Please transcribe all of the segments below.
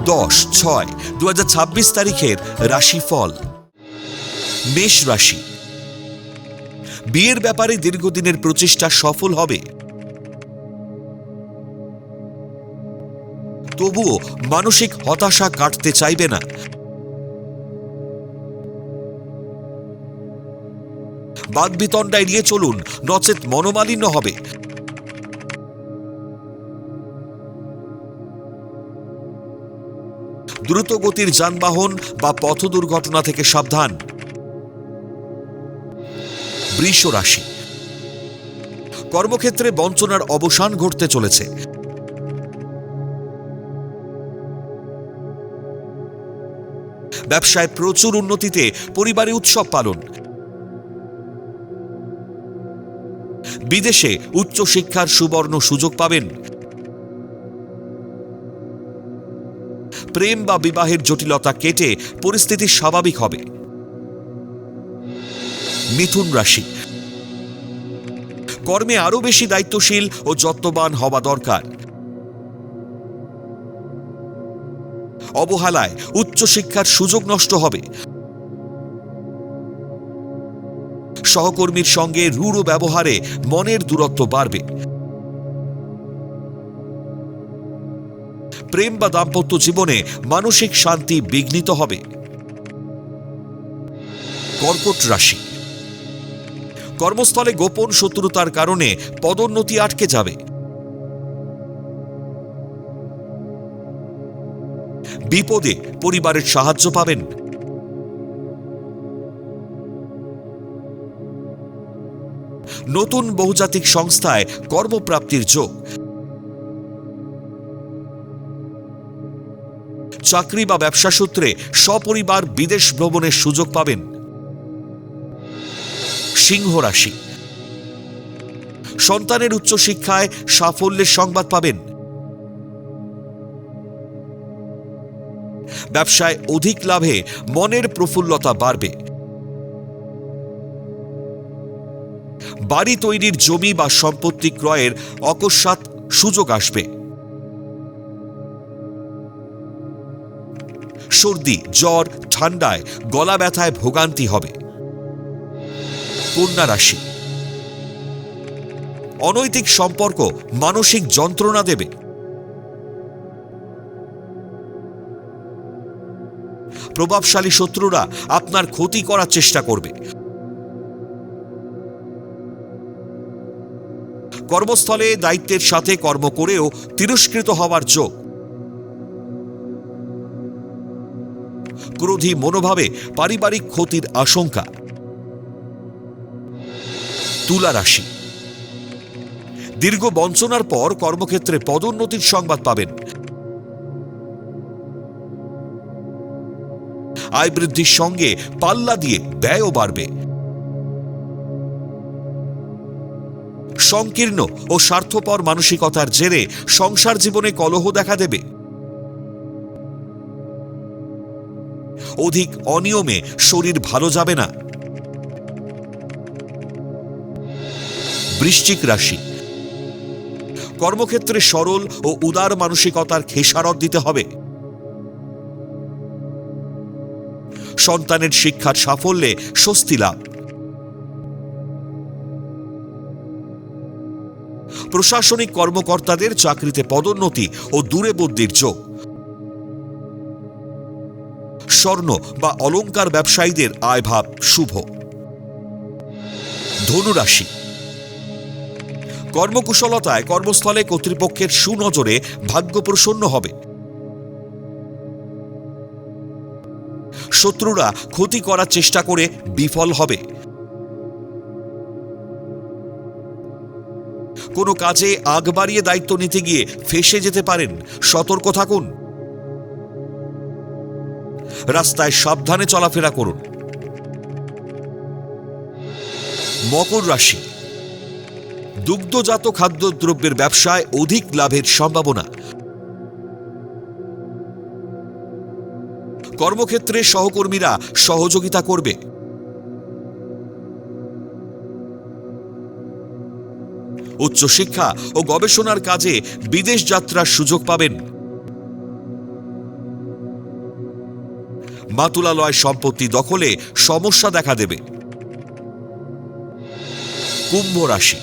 10/6/2026 তারিখের রাশিফল। মেষ রাশি, বিয়ের ব্যাপারে দীর্ঘদিনের প্রচেষ্টা সফল হবে। তবুও মানসিক হতাশা কাটতে চাইবে না। বাদবিতণ্ডা এড়িয়ে চলুন, নচেত মনোমালিন্য হবে। দ্রুতগতির যানবাহন বা পথ দুর্ঘটনা থেকে সাবধান। বৃষ রাশি, কর্মক্ষেত্রে বঞ্চনার অবসান ঘটতে চলেছে। ব্যবসায় প্রচুর উন্নতিতে পরিবারে উৎসব পালন। বিদেশে উচ্চশিক্ষার সুবর্ণ সুযোগ পাবেন। প্রেম বা বিবাহের জটিলতা কেটে পরিস্থিতি স্বাভাবিক হবে। মিথুন রাশি, কর্মে আরো বেশি দায়িত্বশীল ও যত্নবান হওয়া দরকার। অবহেলায় উচ্চশিক্ষার সুযোগ নষ্ট হবে। সহকর্মীর সঙ্গে রূঢ় ব্যবহারে মনের দূরত্ব বাড়বে। প্রেম বা দাম্পত্য জীবনে মানসিক শান্তি বিঘ্নিত হবে। কর্কট রাশি, কর্মস্থলে গোপন শত্রুতার কারণে পদোন্নতি আটকে যাবে। বিপদে পরিবারের সাহায্য পাবেন। নতুন বহুজাতিক সংস্থায় কর্মপ্রাপ্তির যোগ। চাকরি বা ব্যবসা সূত্রে সপরিবার বিদেশ ভ্রমণের সুযোগ পাবেন। সিংহ রাশি, সন্তানের উচ্চশিক্ষায় সাফল্যের সংবাদ পাবেন। ব্যবসায় অধিক লাভে মনের প্রফুল্লতা বাড়বে। বাড়ি তৈরির জমি বা সম্পত্তি ক্রয়ের অকস্মাৎ সুযোগ আসবে। সর্দি, জ্বর, ঠান্ডায় গলা ব্যথায় ভোগান্তি হবে। কন্যা রাশি, অনৈতিক সম্পর্ক মানসিক যন্ত্রণা দেবে। প্রভাবশালী শত্রুরা আপনার ক্ষতি করার চেষ্টা করবে। কর্মস্থলে দায়িত্বের সাথে কর্ম করেও তিরস্কৃত হওয়ার যোগ। ক্রোধী মনোভাবে পারিবারিক ক্ষতির আশঙ্কা। তুলা রাশি, দীর্ঘ বঞ্চনার পর কর্মক্ষেত্রে পদোন্নতির সংবাদ পাবেন। আয় বৃদ্ধির সঙ্গে পাল্লা দিয়ে ব্যয়ও বাড়বে। সংকীর্ণ ও স্বার্থপর মানসিকতার জেরে সংসার জীবনে কলহ দেখা দেবে। অধিক অনিয়মে শরীর ভালো যাবে না। বৃশ্চিক রাশি, কর্মক্ষেত্রে সরল ও উদার মানসিকতার খেসারত দিতে হবে। সন্তানের শিক্ষার সাফল্যে স্বস্তি লাভ। প্রশাসনিক কর্মকর্তাদের চাকরিতে পদোন্নতি ও দূরে বদলির যোগ। স্বর্ণ বা অলংকার ব্যবসায়ীদের আয়ভাব শুভ। ধনু রাশি, কর্মকুশলতায় কর্মস্থলে কর্তৃপক্ষের সুনজরে ভাগ্য প্রসন্ন হবে। শত্রুরা ক্ষতি করার চেষ্টা করে বিফল হবে। কোনো কাজে আগ বাড়িয়ে দায়িত্ব নিতে গিয়ে ফেঁসে যেতে পারেন, সতর্ক থাকুন। রাস্তায় সাবধানে চলাফেরা করুন। মকর রাশি, দুগ্ধজাত খাদ্যদ্রব্যের ব্যবসায় অধিক লাভের সম্ভাবনা। কর্মক্ষেত্রে সহকর্মীরা সহযোগিতা করবে। উচ্চশিক্ষা ও গবেষণার কাজে বিদেশ যাত্রার সুযোগ পাবেন। মাতুলালয় সম্পত্তি দখলে সমস্যা দেখা দেবে। কুম্ভ রাশি,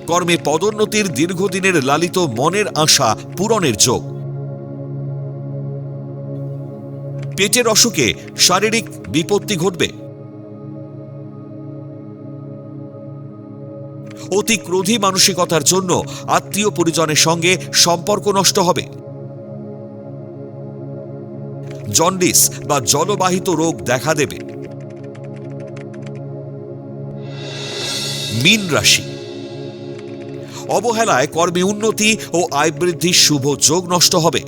কর্মে পদোন্নতির দীর্ঘদিনের লালিত মনের আশা পূরণের যোগ। পেটের অসুখে শারীরিক বিপত্তি ঘটবে। অতি ক্রোধী মানসিকতার জন্য আত্মীয় পরিজনের সঙ্গে সম্পর্ক নষ্ট হবে। জন্ডিস বা জলবাহিত রোগ দেখা দেবে। মীন রাশি, অবহেলায় কর্মে উন্নতি ও আয় বৃদ্ধির শুভ যোগ নষ্ট হবে।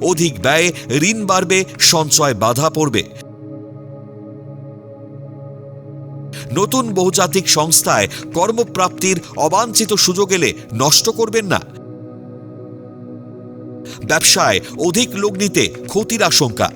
অধিক ব্যয়ে ঋণ বাড়বে, সঞ্চয় বাধা পড়বে। নতুন বহুজাতিক সংস্থায় কর্মপ্রাপ্তির অবাঞ্ছিত সুযোগ এলে নষ্ট করবেন না। ব্যবসায় অধিক লগ্নিতে ক্ষতির আশঙ্কা।